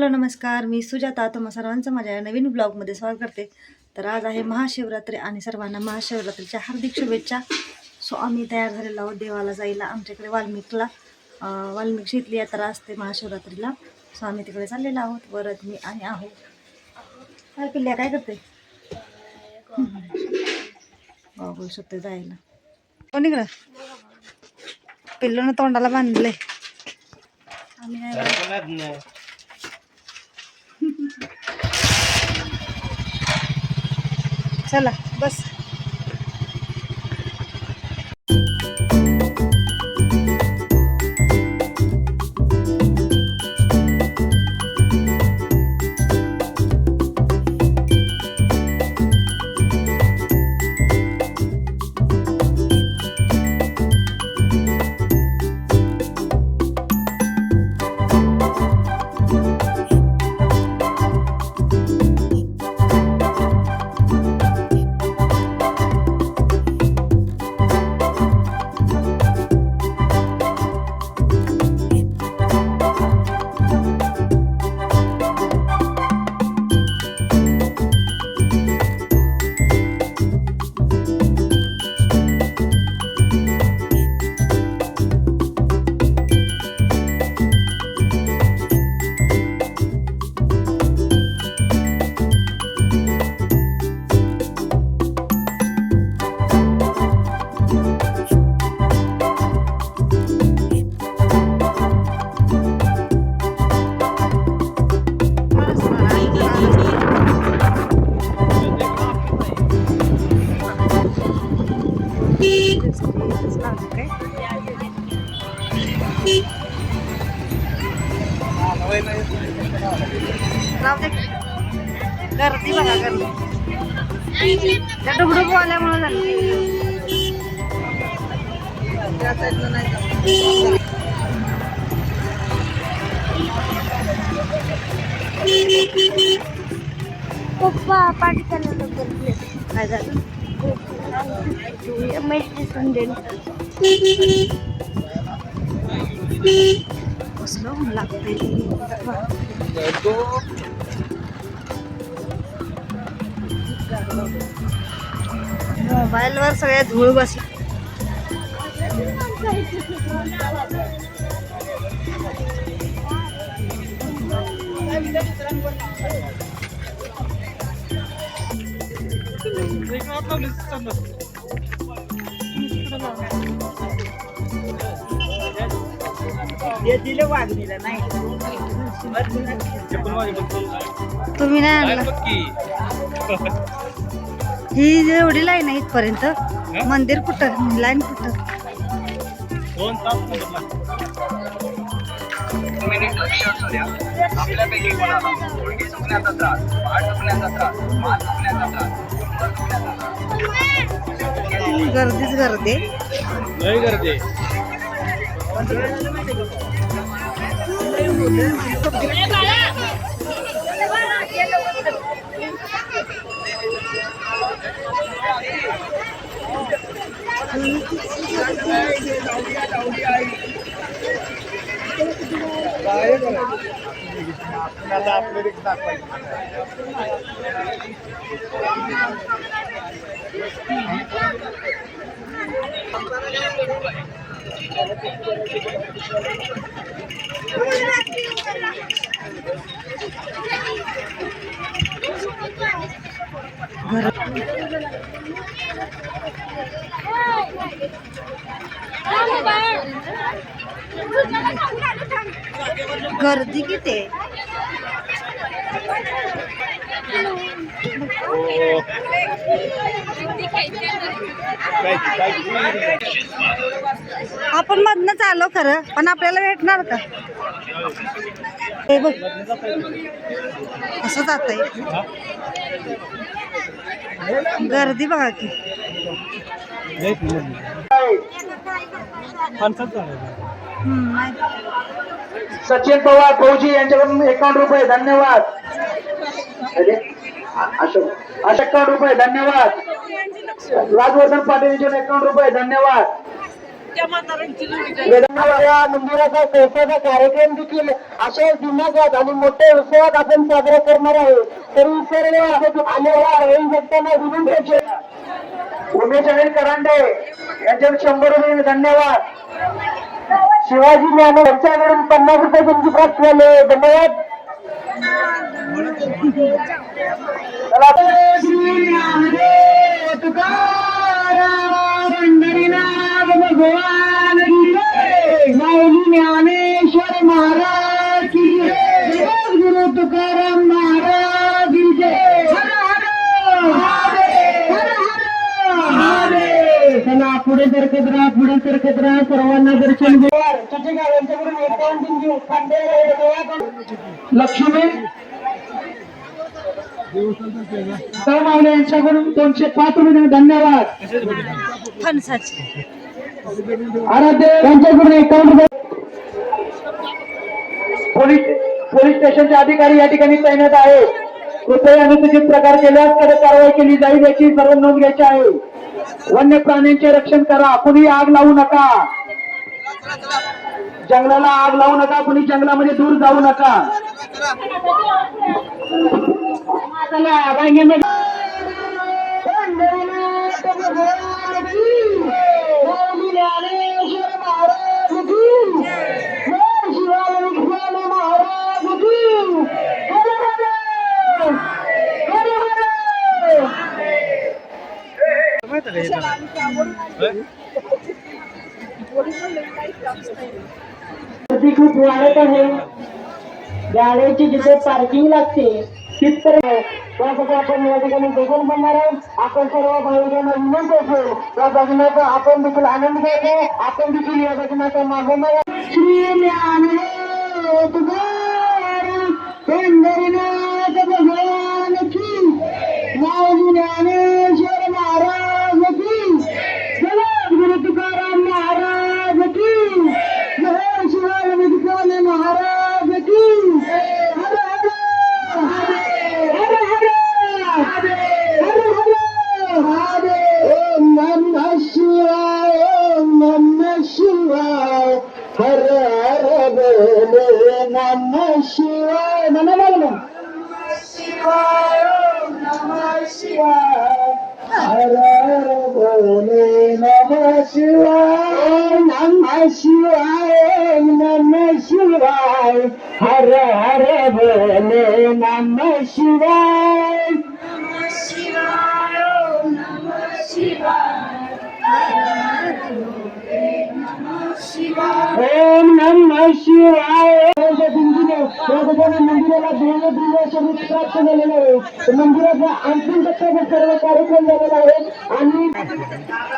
Hello नमस्कार, मी सुजाता. तुम्हा सर्वांचं माझ्या नवीन ब्लॉगमध्ये स्वागत करते. तर आज आहे महाशिवरात्री आणि सर्वांना महाशिवरात्रीच्या हार्दिक शुभेच्छा. सो आम्ही तयार झालेलो आहोत देवाला जायला. आमच्याकडे वाल्मिक शेतली यात्रा असते महाशिवरात्रीला. सो आम्ही तिकडे चाललेलो आहोत. वरद मी आणि आहो. काय पिल्ल्या काय करते? बघू शकते जायला. कोण इकडं पिल्लून तोंडाला बांधलंय. आम्ही नाही चला बस. गर्दी बघा, गर्दी त्या डुगडुग आल्यामुळे झालं. पप्पा पार्टी करायला काय झालं? कसलं ऊन लागतंय. मोबाईलवर सगळ्या धूळ बसला. तुम्ही नाही आणला. ही एवढी लाईन आहे इथपर्यंत. मंदिर कुठं, लाईन कुठं? गर्दीच गर्दी. गर्दी किती आहे. आपण मधनच आलो खरं, पण आपल्याला भेटणार का? हे बघ कसं जातंय. गर्दी बघा की. सचिन पवार फौजी यांच्याकडून 51 रुपये धन्यवाद. अशोक 51 रुपये धन्यवाद. राजवर्धन पाटील यांच्याकडून 51 रुपये धन्यवाद. गडावरच्या मंदिराचा चौथाचा कार्यक्रम देखील अशा दिमागात आणि मोठ्या उत्सवात आपण साजरा करणार आहे. तरी सर्व आलेल्या आयोजकांना विनंती उमेश अनिल करांडे यांच्यावर 100 रुपये धन्यवाद. शिवाजी ज्ञान यांच्याकडून 50 रुपये तुमची प्राप्त झाले. धन्यवाद. पंढरीनाथ भगवान की जय. माऊली ज्ञानेश्वर महाराज की जय. गुरु तुकाराम महाराज की जय. हर हर हर हर महादेव. चला पुढे सरकत राहा, पुढे सरकत राहा. सर्वांना दर्शन घेऊ. चचेगाव यांच्याकडून 51 घेऊ. लक्ष्मी मावले यांच्याकडून 205 रुपये धन्यवाद. फणसाची आराध्य यांच्याकडून 51 रुपये. पोलीस स्टेशनचे अधिकारी या ठिकाणी तैनात आहे. कृपया अनुचित प्रकार केल्यास कडक कारवाई केली जाईल याची सर्व नोंद घ्यायची आहे. वन्य प्राण्यांचे रक्षण करा. कुणी आग लावू नका. जंगलाला आग लावू नका. कुणी जंगलामध्ये दूर जाऊ नका. चला पंढरीनाथ भगवान की माऊली ज्ञानेश्वर महाराज की जय. शिवाजी विठ्ठल महाराज की हर हर हर गर्दी खूप वाढत आहे. गाड्याची जिथे पार्किंग लागते तिथपर्यंत त्यासाठी आपण या ठिकाणी बघून बनणार आहोत. आपण सर्व भाविकांना विनंती असेल या बघण्याचा आपण देखील आनंद घ्यायचा. आपण देखील या बघण्याचा मागवणार. श्री ज्ञानेश्वर तुकाराम पंढरीनाथ भगवान की माऊली ज्ञानेश्वर महाराज की जय. गुरु तुकाराम महाराज की जय. शिवाजी विठ्ठल महाराज की हर हर हर हर महादेव. ओम नमः शिवाय. ओम नमः शिवाय. हर हर बोले नमः शिवाय. नमः शिवाय. ओम नमः शिवाय. हर हर बोले नमः शिवाय. ओम नमः शिवाय. ओम नमः शिवाय. हर हर बोले नमः शिवाय. नमः शिवाय. ओम नमः शिवाय. ओम नमः शिवाय. मंदिराला दिव्य स्वरूप प्राप्त झालेलं आहे. मंदिराचा अंतिम टप्प्याचा सर्व कार्यक्रम झालेला आहे. आणि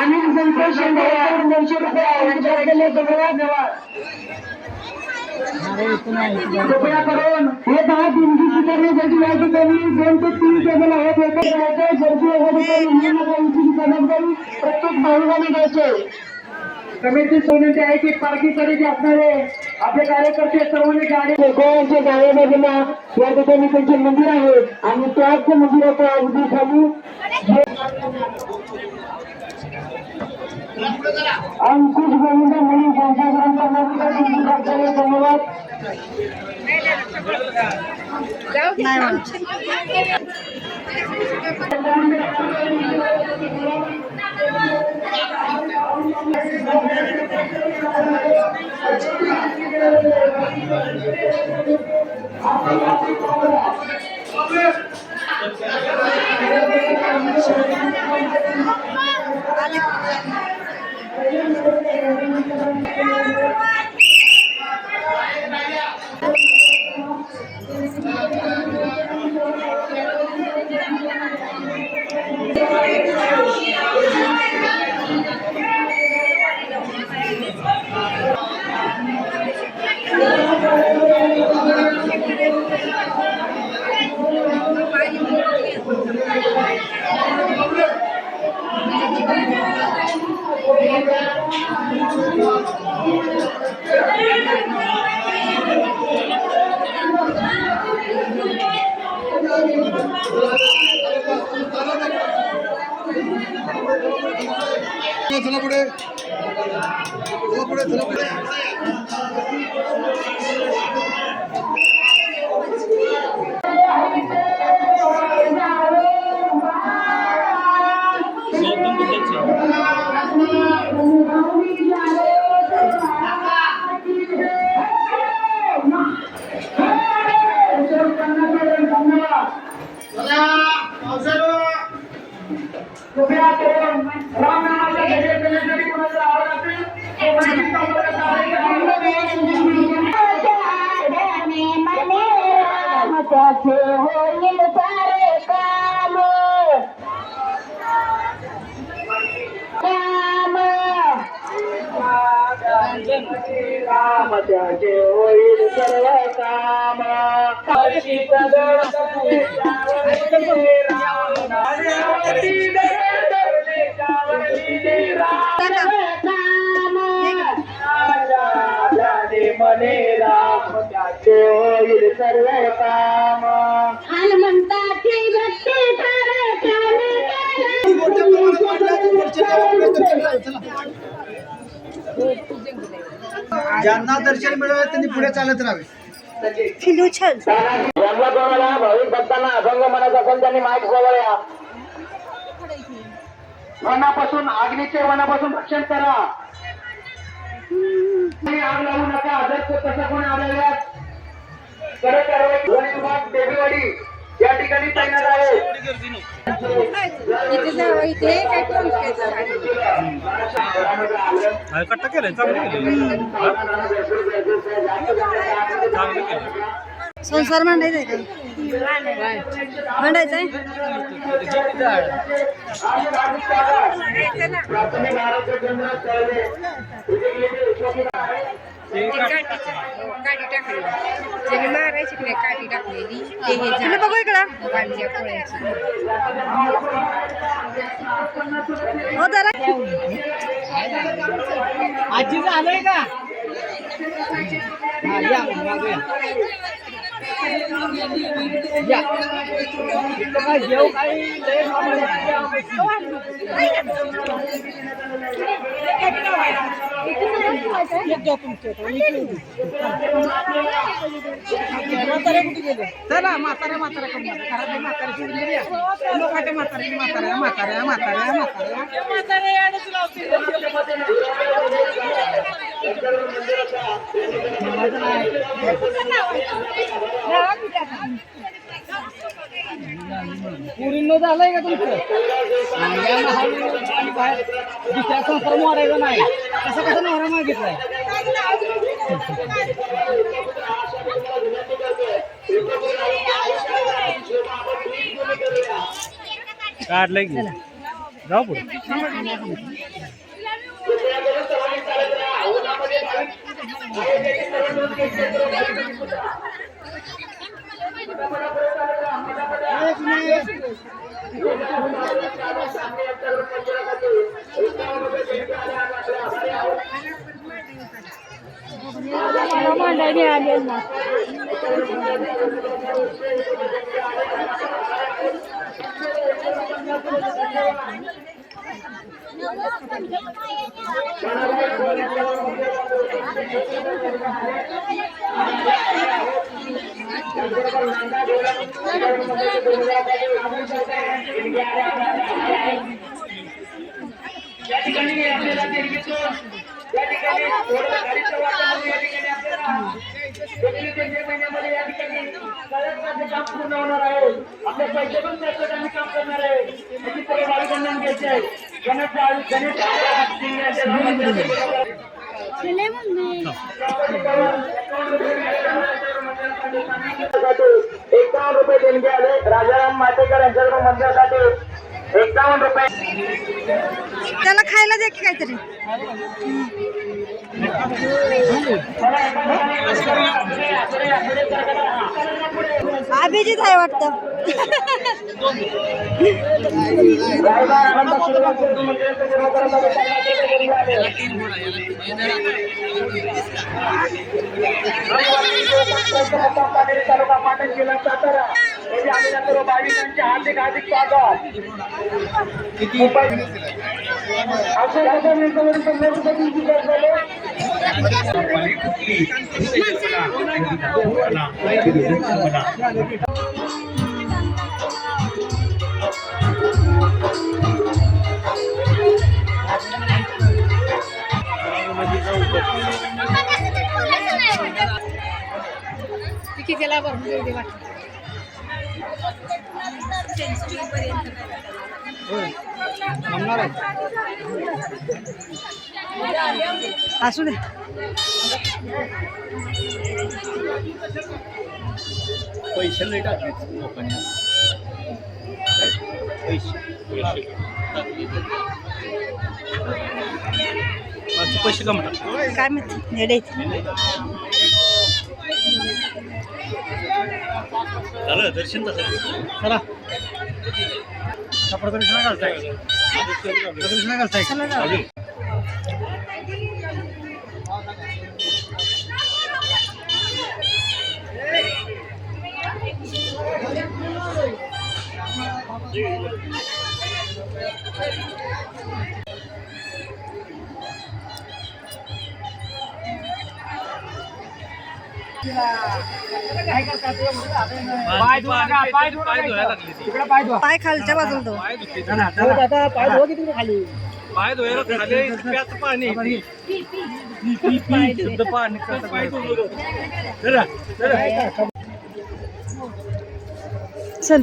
अनिल संतोष 900 रुपये यांच्याकडे धन्यवाद. कृपया करून हे 10 दिवशी सुधारण्यासाठी या ठिकाणी 2 ते 3 टेबल आहेत. प्रत्येक भाविकाने द्यायचे. कमिटी विनंती आहे की पार्किंगसाठी जे असणारे आपले कार्यकर्ते सर्वांनी गाडी गोव्यांच्या गाड्याबाजूला या ठिकाणी त्यांचे मंदिर आहे आणि त्याच मंदिराच्या अगदी खाली अंकुश गोविंद म्हणून धन्यवाद. कृपया करून रामनामाच्या भेटीत देण्यासाठी कोणाचा आवड असेल तो वैयक्तिक संपर्क राम त्याचे होईल सर्व काम मने राम त्याचे होईल सर्व काम हनुमंताची भक्ती ज्यांना दर्शन मिळालं त्यांनी पुढे चालत राहावे. फिलूछल यांना कोणाला भाविक भक्तांना अभंग म्हणत असेल त्यांनी माईक जवळ या. वनापासून आग्नीचे वनापासून रक्षण करा. कोणी आग लावू नका. जर तसं कोणी आढळल्यास कडक कारवाई. वन विभाग देवीवाडी या ठिकाणी तैनात आहे. कट्टा केलंय चांगलं केलं. चांगलं केलं. संसार मांडायचा आहे का मांडायचा आहे प्राथमिक आरोग्य केंद्र स्थळले काठी टाकली त्याने मारायची नाही काठी टाकलेली ते हे तुला बघू इकडं गांडीच्या पोळ्याची हो जरा आजी झालंय का या जेव काही चला म्हातारा म्हातारा कमी घरात म्हातारा सोडून द्या लोकांच्या म्हातारा म्हातारा म्हातारा म्हातारा म्हातारा पुरींनो झालंय का तुमचं या महाविद्यालयात बाहेर दुसऱ्या संसार मोडायचा नाही कसं कसं नवरा मागितलाय काढलंय की जाऊ पुढे मांडायला आले ना या ठिकाणी आपल्याला देणगीतून या ठिकाणी थोडं गाडीचं वाटप या ठिकाणी आपल्याला एप्रिल ते मे महिन्यामध्ये या ठिकाणी कलेक्टरचे काम पूर्ण होणार आहे. आपले पैसे पण त्याच्यात आम्ही काम करणार आहे. त्याची सर्व भाविकांना घ्यायचे आहे. ₹51 देणगी आले. राजाराम माटेकर यांच्याकडून मंदिरासाठी 51 रुपये. त्याला खायला दे की काहीतरी अभिजित आहे वाटतं रायगड आनंद निघाले तालुका पाटण जिल्हा सातारा येथे आलेल्या सर्व भाविकांचे हार्दिक हार्दिक स्वागत. त्याला भरून देऊ दे वाटतं. असू दे. पैसे नाही टाकले लोकांनी. पैसे कमी टाकले. काय माहिती नेडे झालं दर्शन झालं. चला प्रदर्शन घालताय. प्रदर्शन घालताय. पाय धुवायला लागले ती. पाय खालच्या बाजूला तो. पाय धुवायला खाली प्याच पाणी शुद्ध पाणी जरा चल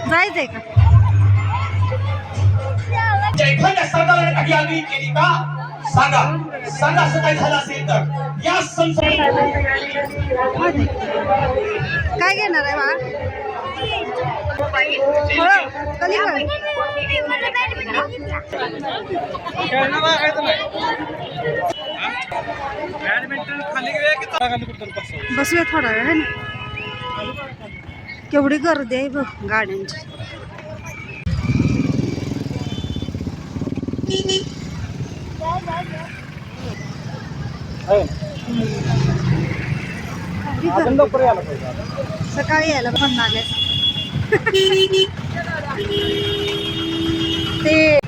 जायचंय का? एखाद्या सरदाराने काही आगळी केली का सांगा सांगा असं काय झालं असेल तर या काय घेणार आहे बा? कधी बॅडमिंटन खाली गेले की खाली कुठं बसव. बसूया थोडा वेळ है ना. केवढी गर्दी आहे बघ गाड्यांची. सकाळी यायला पण आले ते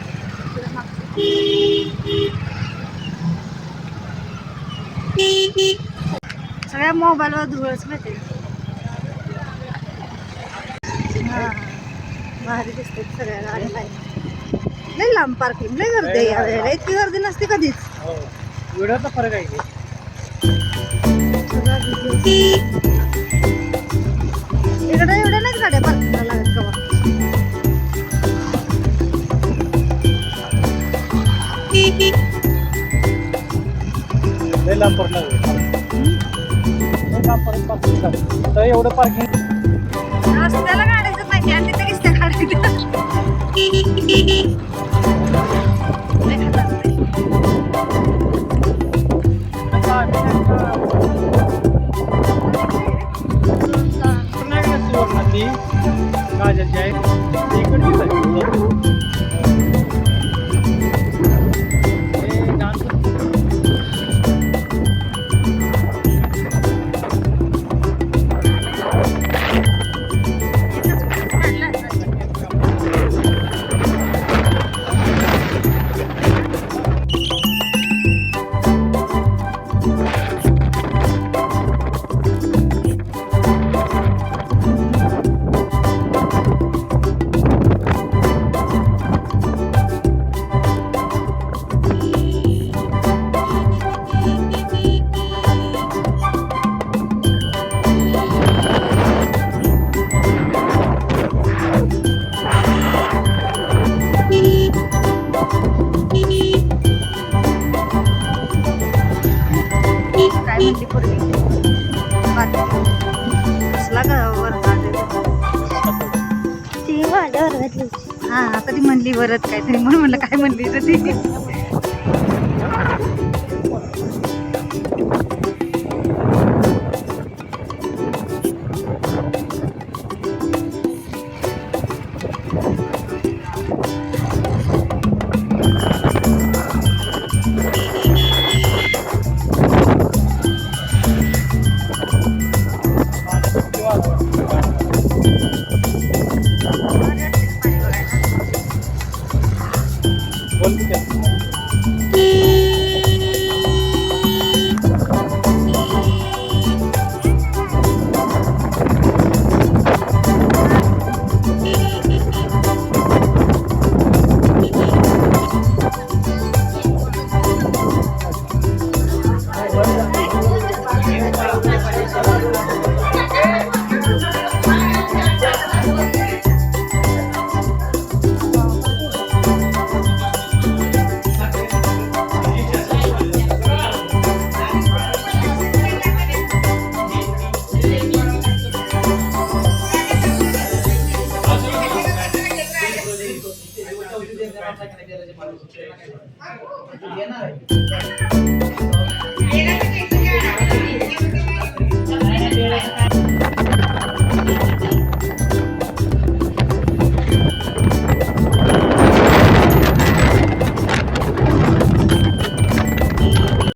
सगळ्या मोबाईलवर धुळच माहिती. हा भारी दिसते सगळ्या गाड्या. लई लांब पार्किंग लई गर्दी आहे यावेळेला. इतकी गर्दी नसते कधीच. वेळाचा फरक आहे. इकडे एवढ्या नाहीच गाड्या पार्किंगला लागत कवा. लांब पडलं तर एवढं पार्किंग रस्त्याला गाड्याचं पाहिजे आणि तिथे दिसते गाड्या. सुवर्णाची काजलची आहे इकडचीच आहे. हा आता ती म्हणली वरत काहीतरी म्हणून म्हणलं काय म्हणली तर ती